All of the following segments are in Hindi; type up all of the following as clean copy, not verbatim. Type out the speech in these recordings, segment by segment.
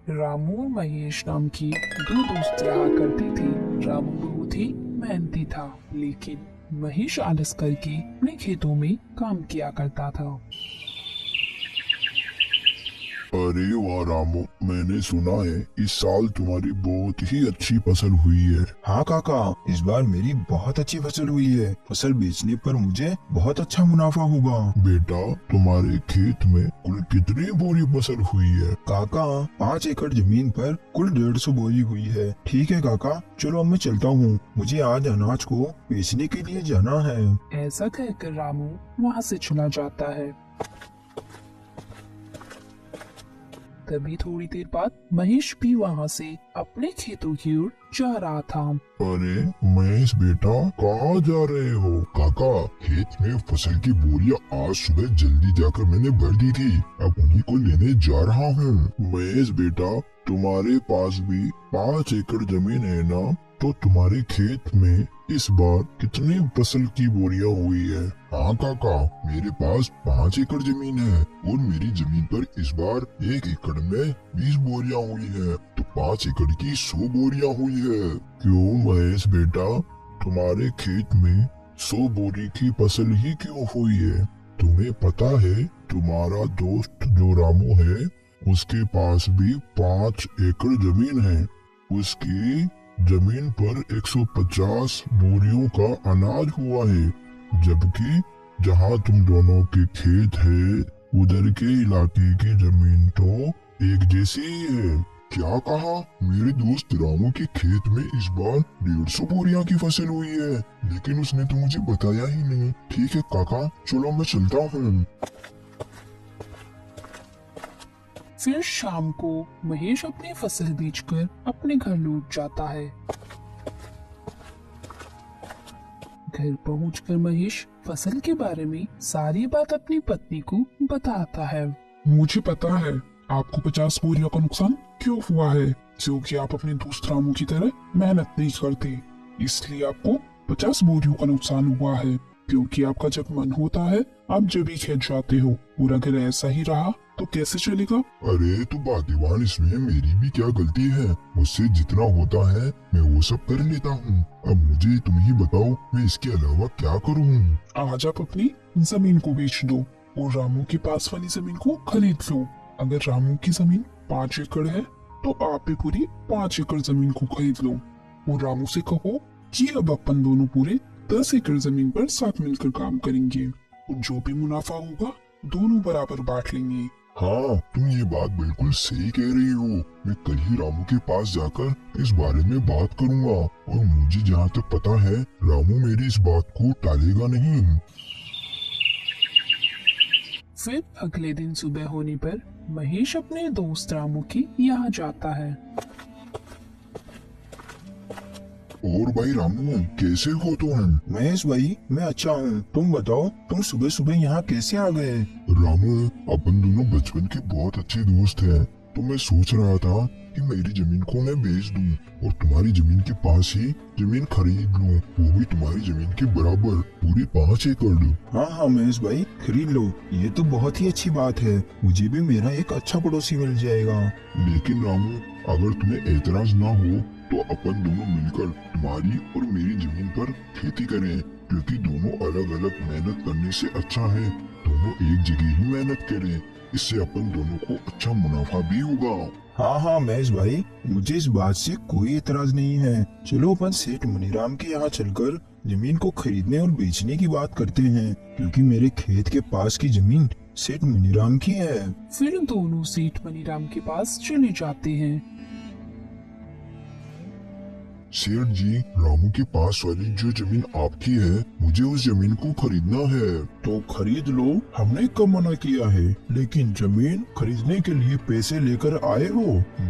रामू और महेश नाम की दो दोस्त रहा करती थी। रामू बहुत ही मेहनती था, लेकिन महेश आलस करके अपने खेतों में काम किया करता था। अरे वाह रामू, मैंने सुना है इस साल तुम्हारी बहुत ही अच्छी फसल हुई है। हाँ काका, इस बार मेरी बहुत अच्छी फसल हुई है। फसल बेचने पर मुझे बहुत अच्छा मुनाफा होगा। बेटा, तुम्हारे खेत में कुल कितनी बोरी फसल हुई है? काका, 5 एकड़ जमीन पर कुल 150 बोरी हुई है। ठीक है काका, चलो अब मैं चलता हूँ, मुझे आज अनाज को बेचने के लिए जाना है। ऐसा कहकर रामू वहाँ से चला जाता है। तभी थोड़ी देर बाद महेश भी वहाँ से अपने खेतों की ओर जा रहा था। अरे महेश बेटा, कहाँ जा रहे हो? काका, खेत में फसल की बोरियां आज सुबह जल्दी जाकर मैंने भर दी थी, अब उन्हीं को लेने जा रहा हूँ। महेश बेटा, तुम्हारे पास भी 5 एकड़ जमीन है ना? तो तुम्हारे खेत में इस बार कितनी फसल की बोरियां हुई है? हाँ काका, मेरे पास 5 एकड़ जमीन है और मेरी जमीन पर इस बार 1 एकड़ में 20 बोरियां हुई है, तो 5 एकड़ की 100 बोरियां हुई है। क्यों महेश बेटा, तुम्हारे खेत में 100 बोरी की फसल ही क्यों हुई है? तुम्हें पता है तुम्हारा दोस्त जो रामू है, उसके पास भी 5 एकड़ जमीन है। उसकी जमीन पर 150 बोरियों का अनाज हुआ है, जबकि जहां तुम दोनों के खेत है उधर के इलाके की जमीन तो एक जैसी ही है। क्या कहा? मेरे दोस्त रामू के खेत में इस बार 150 बोरियां की फसल हुई है, लेकिन उसने तो मुझे बताया ही नहीं। ठीक है काका, चलो मैं चलता हूँ। फिर शाम को महेश अपनी फसल बेचकर अपने घर लौट जाता है। घर पहुंचकर महेश फसल के बारे में सारी बात अपनी पत्नी को बताता है। मुझे पता है आपको 50 बोरियों का नुकसान क्यों हुआ है, क्योंकि आप अपने दोस्त रामू की तरह मेहनत नहीं करते, इसलिए आपको 50 बोरियों का नुकसान हुआ है। क्योंकि आपका जब मन होता है आप जब ही खेत जाते हो, और अगर ऐसा ही रहा तो कैसे चलेगा? अरे तो भाग्यवान, इसमें मेरी भी क्या गलती है? मुझसे जितना होता है मैं वो सब कर लेता हूँ। अब मुझे तुम ही बताओ, मैं इसके अलावा क्या करूँ? आज आप अपनी जमीन को बेच दो और रामू के पास वाली जमीन को खरीद लो। अगर रामू की जमीन 5 एकड़ है तो आप भी पूरी 5 एकड़ जमीन को खरीद लो, और रामू से कहो कि अब अपन दोनों पूरे 10 एकड़ जमीन पर साथ मिलकर काम करेंगे, और जो भी मुनाफा होगा दोनों बराबर बांट लेंगे। हाँ, तुम ये बात बिल्कुल सही कह रही हो। मैं कल ही रामू के पास जाकर इस बारे में बात करूँगा, और मुझे जहाँ तक पता है रामू मेरी इस बात को टालेगा नहीं। फिर अगले दिन सुबह होने पर महेश अपने दोस्त रामू के यहाँ जाता है। और भाई रामू, कैसे हो तुम? महेश भाई, मैं अच्छा हूँ, तुम बताओ, तुम सुबह सुबह यहाँ कैसे आ गए? रामू, अपन दोनों बचपन के बहुत अच्छे दोस्त हैं, तो मैं सोच रहा था कि मेरी जमीन को मैं बेच दूं और तुम्हारी जमीन के पास ही जमीन खरीद लूं, वो भी तुम्हारी जमीन के बराबर, पूरी 5 एकड़। हाँ हाँ महेश भाई, खरीद लो, ये तो बहुत ही अच्छी बात है, मुझे भी मेरा एक अच्छा पड़ोसी मिल जाएगा। लेकिन रामू, अगर तुम्हें एतराज ना हो तो अपन दोनों मिलकर तुम्हारी और मेरी जमीन पर खेती करें, क्योंकि दोनों अलग अलग मेहनत करने से अच्छा है दोनों एक जगह ही मेहनत करें। इससे अपन दोनों को अच्छा मुनाफा भी होगा। हाँ हाँ महेश भाई, मुझे इस बात से कोई एतराज नहीं है। चलो अपन सेठ मुनीराम के यहाँ चलकर जमीन को खरीदने और बेचने की बात करते हैं, क्योंकि मेरे खेत के पास की जमीन सेठ मुनीराम की है। फिर दोनों सेठ मनीराम के पास चले जाते हैं। सेठ जी, रामू के पास वाली जो जमीन आपकी है, मुझे उस जमीन को खरीदना है। तो खरीद लो, हमने कब मना किया है, लेकिन जमीन खरीदने के लिए पैसे लेकर आए हो?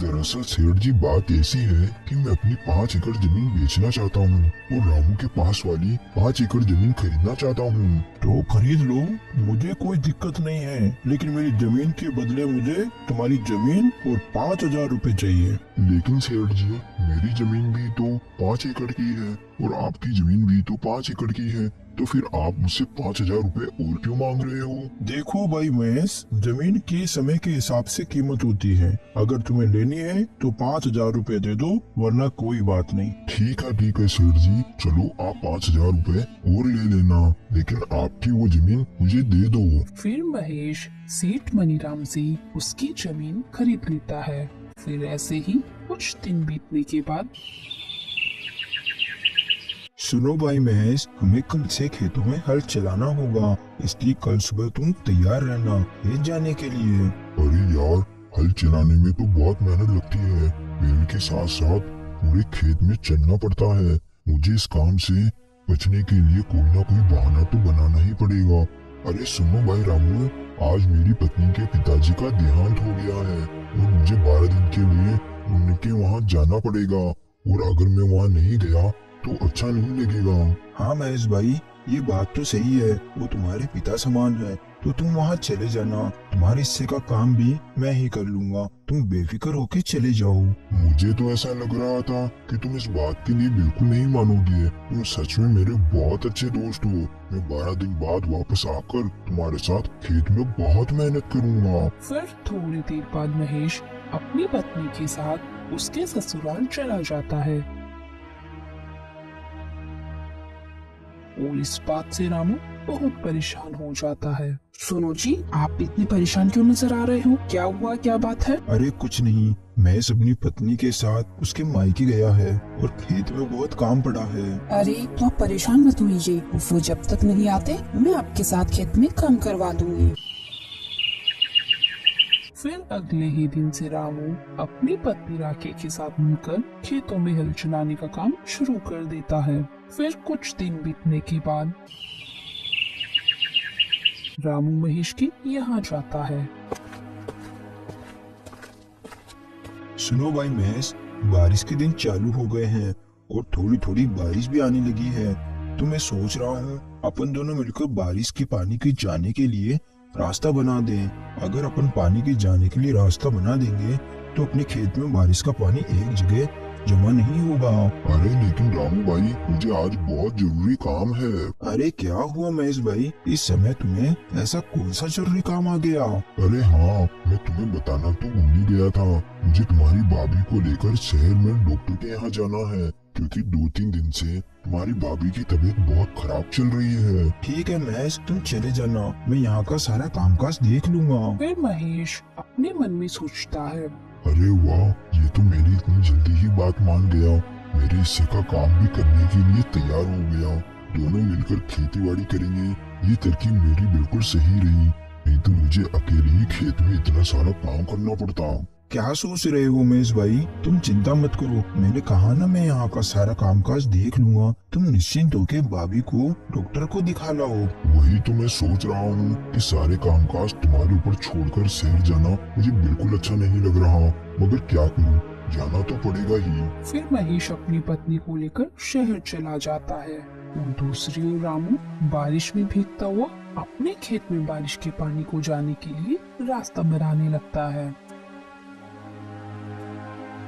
दरअसल सेठ जी, बात ऐसी है कि मैं अपनी 5 एकड़ जमीन बेचना चाहता हूँ और रामू के पास वाली 5 एकड़ जमीन खरीदना चाहता हूँ। तो खरीद लो, मुझे कोई दिक्कत नहीं है, लेकिन मेरी जमीन के बदले मुझे तुम्हारी जमीन और 5,000 रुपए चाहिए। लेकिन सेठ जी, मेरी जमीन भी तो 5 एकड़ की है और आपकी जमीन भी तो 5 एकड़ की है, तो फिर आप मुझसे 5,000 रुपए और क्यों मांग रहे हो? देखो भाई महेश, जमीन की समय के हिसाब से कीमत होती है। अगर तुम्हें लेनी है तो 5,000 रुपए दे दो, वरना कोई बात नहीं। ठीक है सेठ जी, चलो आप 5,000 रुपए और ले लेना, लेकिन आपकी वो जमीन मुझे दे दो। फिर महेश सेठ मनीराम से उसकी जमीन खरीद लेता है। फिर ऐसे ही कुछ दिन बीतने के बाद सुनो भाई महेश, हमें कल से खेतों में हल चलाना होगा, इसलिए कल सुबह तुम तैयार रहना खेत जाने के लिए। अरे यार, हल चलाने में तो बहुत मेहनत लगती है। पेड़ के साथ साथ पूरे खेत में चलना पड़ता है। मुझे इस काम से बचने के लिए कोई ना कोई बहाना तो बनाना ही पड़ेगा। अरे सुनो भाई रामू, आज मेरी पत्नी के पिताजी का देहांत हो गया है और मुझे 12 दिन के लिए उनके वहाँ जाना पड़ेगा, और अगर मैं वहाँ नहीं गया तो अच्छा नहीं लगेगा। हाँ महेश भाई, ये बात तो सही है, वो तुम्हारे पिता समान है, तो तुम वहाँ चले जाना। तुम्हारे हिस्से का काम भी मैं ही कर लूंगा, तुम बेफिक्र होके चले जाओ। मुझे तो ऐसा लग रहा था कि तुम इस बात के लिए बिल्कुल नहीं मानोगे। तुम सच में मेरे बहुत अच्छे दोस्त हो। मैं 12 दिन बाद वापस आकर तुम्हारे साथ खेत में बहुत मेहनत करूंगा। फिर थोड़ी देर बाद महेश अपनी पत्नी के साथ उसके ससुराल चला जाता है। और इस बात से रामू बहुत परेशान हो जाता है। सुनो जी, आप इतने परेशान क्यों नजर आ रहे हो? क्या हुआ, क्या बात है? अरे कुछ नहीं, महेश अपनी पत्नी के साथ उसके मायके गया है और खेत में बहुत काम पड़ा है। अरे तो आप परेशान मत होइए, वो जब तक नहीं आते मैं आपके साथ खेत में काम करवा दूंगी। फिर अगले ही दिन से रामू अपनी पत्नी राखी के साथ मिलकर खेतों में हल चलाने का काम शुरू कर देता है। फिर कुछ दिन बीतने के बाद रामू महेश के यहाँ जाता है। सुनो भाई महेश, बारिश के दिन चालू हो गए हैं और थोड़ी थोड़ी बारिश भी आने लगी है, तो मैं सोच रहा हूँ अपन दोनों मिलकर बारिश के पानी के जाने के लिए रास्ता बना दें। अगर अपन पानी के जाने के लिए रास्ता बना देंगे तो अपने खेत में बारिश का पानी एक जगह जमा नहीं होगा। अरे लेकिन रामू भाई, मुझे आज बहुत जरूरी काम है। अरे क्या हुआ महेश भाई, इस समय तुम्हें ऐसा कौन सा जरूरी काम आ गया? अरे हाँ, मैं तुम्हें बताना तो भूल ही गया था। मुझे तुम्हारी भाभी को लेकर शहर में डॉक्टर के यहाँ जाना है, क्योंकि 2-3 दिन से तुम्हारी भाभी की तबीयत बहुत खराब चल रही है। ठीक है महेश, तुम चले जाना, मैं यहाँ का सारा कामकाज देख लूंगा। फिर महेश अपने मन में सोचता है, अरे वाह, ये तो मेरी इतनी जल्दी ही बात मान गया। मेरे हिस्से का काम भी करने के लिए तैयार हो गया। दोनों मिलकर खेती बाड़ी करेंगे। ये तरकीब मेरी बिल्कुल सही रही, नहीं तो मुझे अकेले ही खेत में इतना सारा काम करना पड़ता। क्या सोच रहे हो महेश भाई, तुम चिंता मत करो, मैंने कहा ना मैं यहाँ का सारा कामकाज देख लूंगा। तुम निश्चिंत होके भाभी को डॉक्टर को दिखा लाओ। वही तो मैं सोच रहा हूँ कि सारे कामकाज तुम्हारे ऊपर छोड़कर शहर जाना मुझे बिल्कुल अच्छा नहीं लग रहा, मगर क्या करूँ, जाना तो पड़ेगा ही। फिर महेश अपनी पत्नी को लेकर शहर चला जाता है और दूसरी ओर रामू बारिश में भीगता हुआ अपने खेत में बारिश के पानी को जाने के लिए रास्ता बनाने लगता है।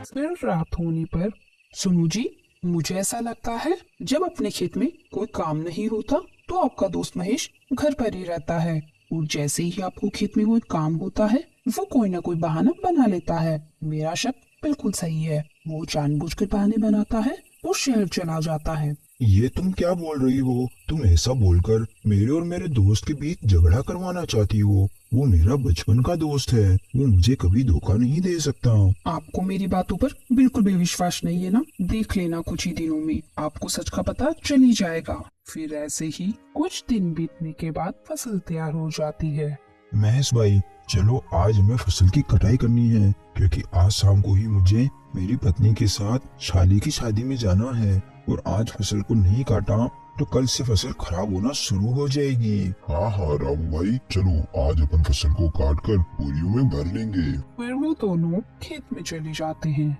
फिर रात होने पर, सुनो जी, मुझे ऐसा लगता है जब अपने खेत में कोई काम नहीं होता तो आपका दोस्त महेश घर पर ही रहता है, और जैसे ही आपको खेत में कोई काम होता है वो कोई ना कोई बहाना बना लेता है। मेरा शक बिल्कुल सही है, वो जानबूझकर बहाने बनाता है और शहर चला जाता है। ये तुम क्या बोल रही हो? तुम ऐसा बोलकर मेरे और मेरे दोस्त के बीच झगड़ा करवाना चाहती हो? वो मेरा बचपन का दोस्त है, वो मुझे कभी धोखा नहीं दे सकता। आपको मेरी बातों पर बिल्कुल भी विश्वास नहीं है ना? देख लेना, कुछ ही दिनों में आपको सच का पता चल ही जाएगा। फिर ऐसे ही कुछ दिन बीतने के बाद फसल तैयार हो जाती है। महेश भाई, चलो आज हमें फसल की कटाई करनी है, क्योंकि आज शाम को ही मुझे मेरी पत्नी के साथ शाली की शादी में जाना है, और आज फसल को नहीं काटा तो कल से फसल खराब होना शुरू हो जाएगी। हाँ रामू भाई, चलो आज अपन फसल को काट कर बोरियों में भर लेंगे। फिर वो दोनों खेत में चले जाते हैं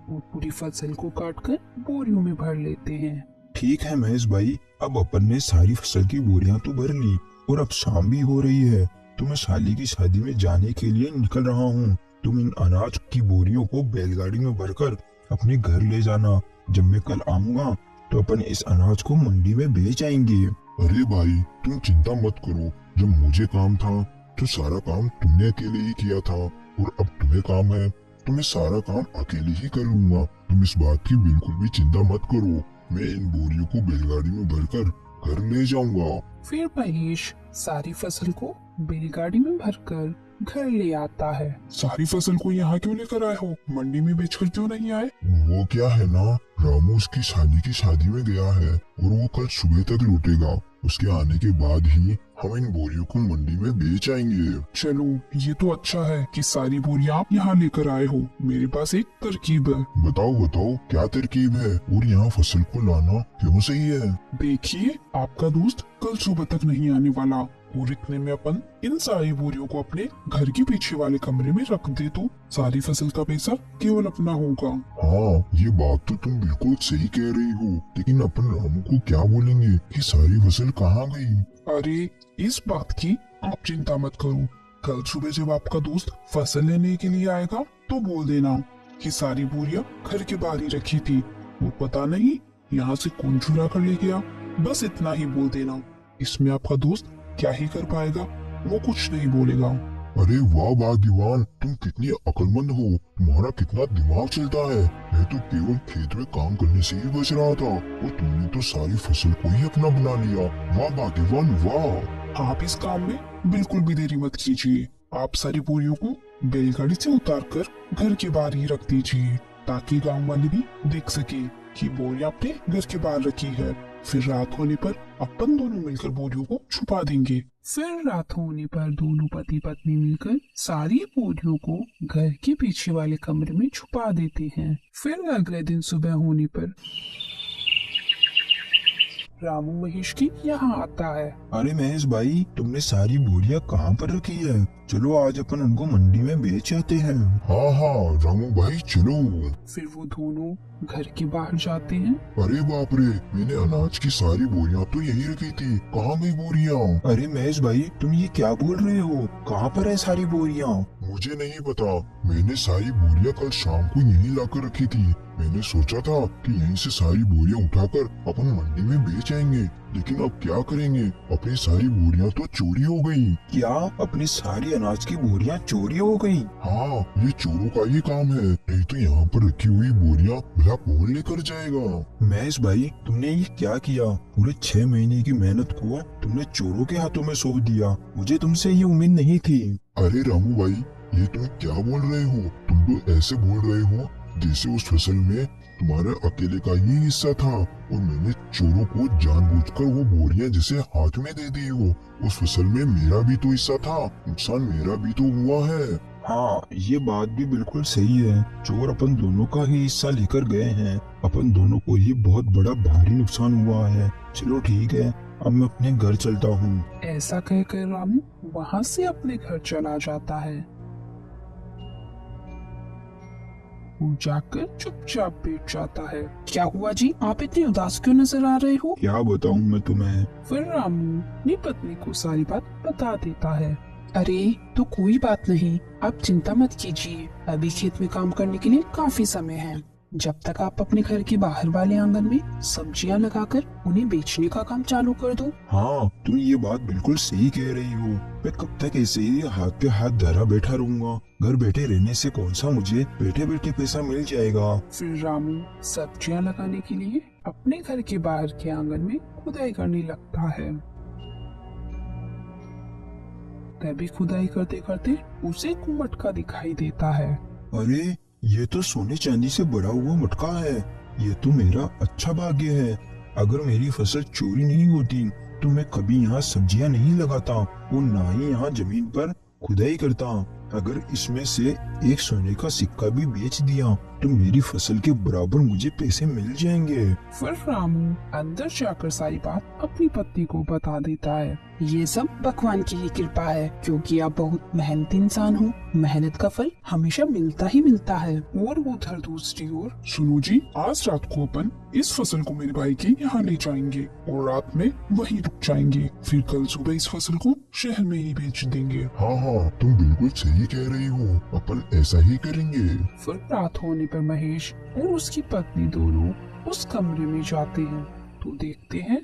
और पूरी फसल को काटकर बोरियों में भर लेते हैं। ठीक है महेश भाई, अब अपन ने सारी फसल की बोरियां तो भर ली और अब शाम भी हो रही है, तो मैं शाली की शादी में जाने के लिए निकल रहा हूँ। तुम इन अनाज की बोरियों को बैलगाड़ी में भरकर अपने घर ले जाना। जब मैं कल आऊंगा तो अपन इस अनाज को मंडी में बेच आएंगे। अरे भाई तुम चिंता मत करो, जब मुझे काम था तो सारा काम तुमने अकेले ही किया था, और अब तुम्हें काम है तो मैं सारा काम अकेले ही कर लूंगा। तुम इस बात की बिल्कुल भी चिंता मत करो, मैं इन बोरियों को बैलगाड़ी में भरकर घर ले जाऊंगा। फिर महेश सारी फसल को बैलगाड़ी में भरकर घर ले आता है। सारी फसल को यहाँ क्यों लेकर आए हो? मंडी में बेचकर क्यों नहीं आए? वो क्या है ना, रामू उसकी शादी में गया है और वो कल सुबह तक लौटेगा। उसके आने के बाद ही हम इन बोरियों को मंडी में बेच आएंगे। चलो ये तो अच्छा है कि सारी बोरियां आप यहाँ लेकर आए हो। मेरे पास एक तरकीब है। बताओ बताओ क्या तरकीब है, और यहाँ फसल को लाना क्यों सही है? देखिए आपका दोस्त कल सुबह तक नहीं आने वाला, और इतने में अपन इन सारी बोरियों को अपने घर के पीछे वाले कमरे में रख दे तो सारी फसल का पैसा केवल अपना होगा। हाँ ये बात तो तुम बिल्कुल सही कह रही हो, लेकिन अपन रामू को क्या बोलेंगे कि सारी फसल कहाँ गई? अरे इस बात की आप चिंता मत करो। कल सुबह जब आपका दोस्त फसल लेने के लिए आएगा तो बोल देना कि सारी बोरियां घर के बाहर ही रखी थी, वो पता नहीं यहाँ से कौन चुरा कर ले गया। बस इतना ही बोल देना। इसमें आपका दोस्त क्या ही कर पाएगा, वो कुछ नहीं बोलेगा। अरे वाह भाग्यवान, तुम कितनी अक्लमंद हो, तुम्हारा कितना दिमाग चलता है। मैं तो केवल खेत में काम करने से ही बच रहा था, और तुमने तो सारी फसल को ही अपना बना लिया। वाह भाग्यवान वाह। आप इस काम में बिल्कुल भी देरी मत कीजिए। आप सारी बोरियों को बैलगाड़ी से उतारकर घर के बाहर ही रख दीजिए, ताकि गांव वाले भी देख सके कि बोरियां आपने घर के बाहर रखी है। फिर रात होने पर अपन दोनों मिलकर बोरियों को छुपा देंगे। फिर रात होने पर दोनों पति पत्नी मिलकर सारी बोरियों को घर के पीछे वाले कमरे में छुपा देते हैं। फिर अगले दिन सुबह होने पर रामू महेश की यहाँ आता है। अरे महेश भाई, तुमने सारी बोरियां कहाँ पर रखी है? चलो आज अपन उनको मंडी में बेच आते हैं। हाँ हाँ रामू भाई चलो। फिर वो दोनों घर के बाहर जाते हैं। अरे बाप रे, मैंने अनाज की सारी बोरियां तो यही रखी थी, कहाँ गई बोरियां? अरे महेश भाई, तुम ये क्या बोल रहे हो? कहाँ पर है सारी बोरियां? मुझे नहीं पता, मैंने सारी बोरियां कल शाम को यहीं लाकर रखी थी। मैंने सोचा था कि यहीं से सारी बोरियां उठाकर अपन मंडी में बेच आएंगे, लेकिन अब क्या करेंगे, अपनी सारी बोरियां तो चोरी हो गई। क्या अपनी सारी अनाज की बोरियां चोरी हो गई? हाँ ये चोरों का ही काम है, नहीं तो यहाँ पर रखी हुई बोरियां भला कौन लेकर जाएगा? महेश भाई, तुमने ये क्या किया? पूरे 6 महीने की मेहनत को तुमने चोरों के हाथों में सौंप दिया। मुझे तुमसे ये उम्मीद नहीं थी। अरे रामू भाई, ये तुम क्या बोल रहे हो? तुम तो ऐसे बोल रहे हो जैसे उस फसल में तुम्हारे अकेले का ही हिस्सा था, और मैंने चोरों को जानबूझकर वो बोरियां जिसे हाथ में दे दी हो। उस फसल में मेरा भी तो हिस्सा था, नुकसान मेरा भी तो हुआ है। हाँ ये बात भी बिल्कुल सही है, चोर अपन दोनों का ही हिस्सा लेकर गए हैं। अपन दोनों को ही बहुत बड़ा भारी नुकसान हुआ है। चलो ठीक है, अब मैं अपने घर चलता हूँ। ऐसा कहकर रामू वहाँ से अपने घर चला जाता है। वो जाकर चुपचाप बैठ जाता है। क्या हुआ जी, आप इतने उदास क्यों नजर आ रहे हो? क्या बताऊँ मैं तुम्हें? फिर रामू अपनी पत्नी को सारी बात बता देता है। अरे तो कोई बात नहीं, आप चिंता मत कीजिए, अभी खेत में काम करने के लिए काफी समय है। जब तक आप अपने घर के बाहर वाले आंगन में सब्जियां लगाकर उन्हें बेचने का काम चालू कर दो। हाँ तुम ये बात बिल्कुल सही कह रही हो। मैं कब तक ऐसे ही हाथ पे हाथ धरा बैठा रहूंगा? घर बैठे रहने से कौन सा मुझे बैठे बैठे पैसा मिल जाएगा। फिर रामू सब्जियां लगाने के लिए अपने घर के बाहर के आंगन में खुदाई करने लगता है। तभी खुदाई करते करते उसे एक मटका दिखाई देता है। अरे ये तो सोने चांदी से बड़ा हुआ मटका है। ये तो मेरा अच्छा भाग्य है। अगर मेरी फसल चोरी नहीं होती तो मैं कभी यहाँ सब्जियां नहीं लगाता और ना ही यहाँ जमीन पर खुदाई करता। अगर इसमें से एक सोने का सिक्का भी बेच दिया तो मेरी फसल के बराबर मुझे पैसे मिल जाएंगे। फिर रामू अंदर जाकर सारी बात अपनी पत्नी को बता देता है। ये सब भगवान की ही कृपा है, क्योंकि आप बहुत मेहनती इंसान हो। मेहनत का फल हमेशा मिलता ही मिलता है। और वो उधर दूसरी ओर, सुनो जी, आज रात को अपन इस फसल को मेरे भाई के यहाँ ले जाएंगे और रात में वहीं रुक जाएंगे। फिर कल सुबह इस फसल को शहर में ही बेच देंगे। हाँ हाँ तुम बिल्कुल सही कह रही हो, अपन ऐसा ही करेंगे। फिर रात होने पर महेश और उसकी पत्नी दोनों उस कमरे में जाते हैं तो देखते हैं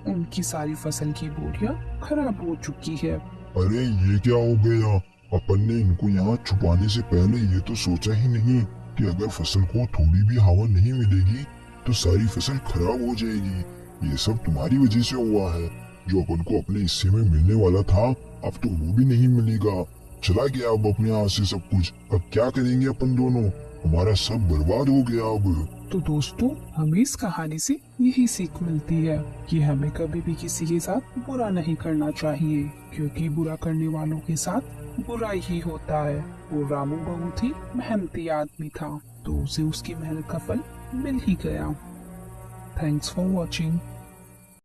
उनकी सारी फसल की बोरियां खराब हो चुकी है। अरे ये क्या हो गया? अपन ने इनको यहाँ छुपाने से पहले ये तो सोचा ही नहीं कि अगर फसल को थोड़ी भी हवा नहीं मिलेगी तो सारी फसल खराब हो जाएगी। ये सब तुम्हारी वजह से हुआ है। जो अपन को अपने हिस्से में मिलने वाला था अब तो वो भी नहीं मिलेगा। चला गया अब अपने हाथ से सब कुछ। अब क्या करेंगे अपन दोनों? हमारा सब बर्बाद हो गया अब। तो दोस्तों, हमें इस कहानी से यही सीख मिलती है कि हमें कभी भी किसी के साथ बुरा नहीं करना चाहिए, क्योंकि बुरा करने वालों के साथ बुरा ही होता है। वो रामू बहुत ही मेहनती आदमी था, तो उसे उसकी मेहनत का फल मिल ही गया। Thanks for watching.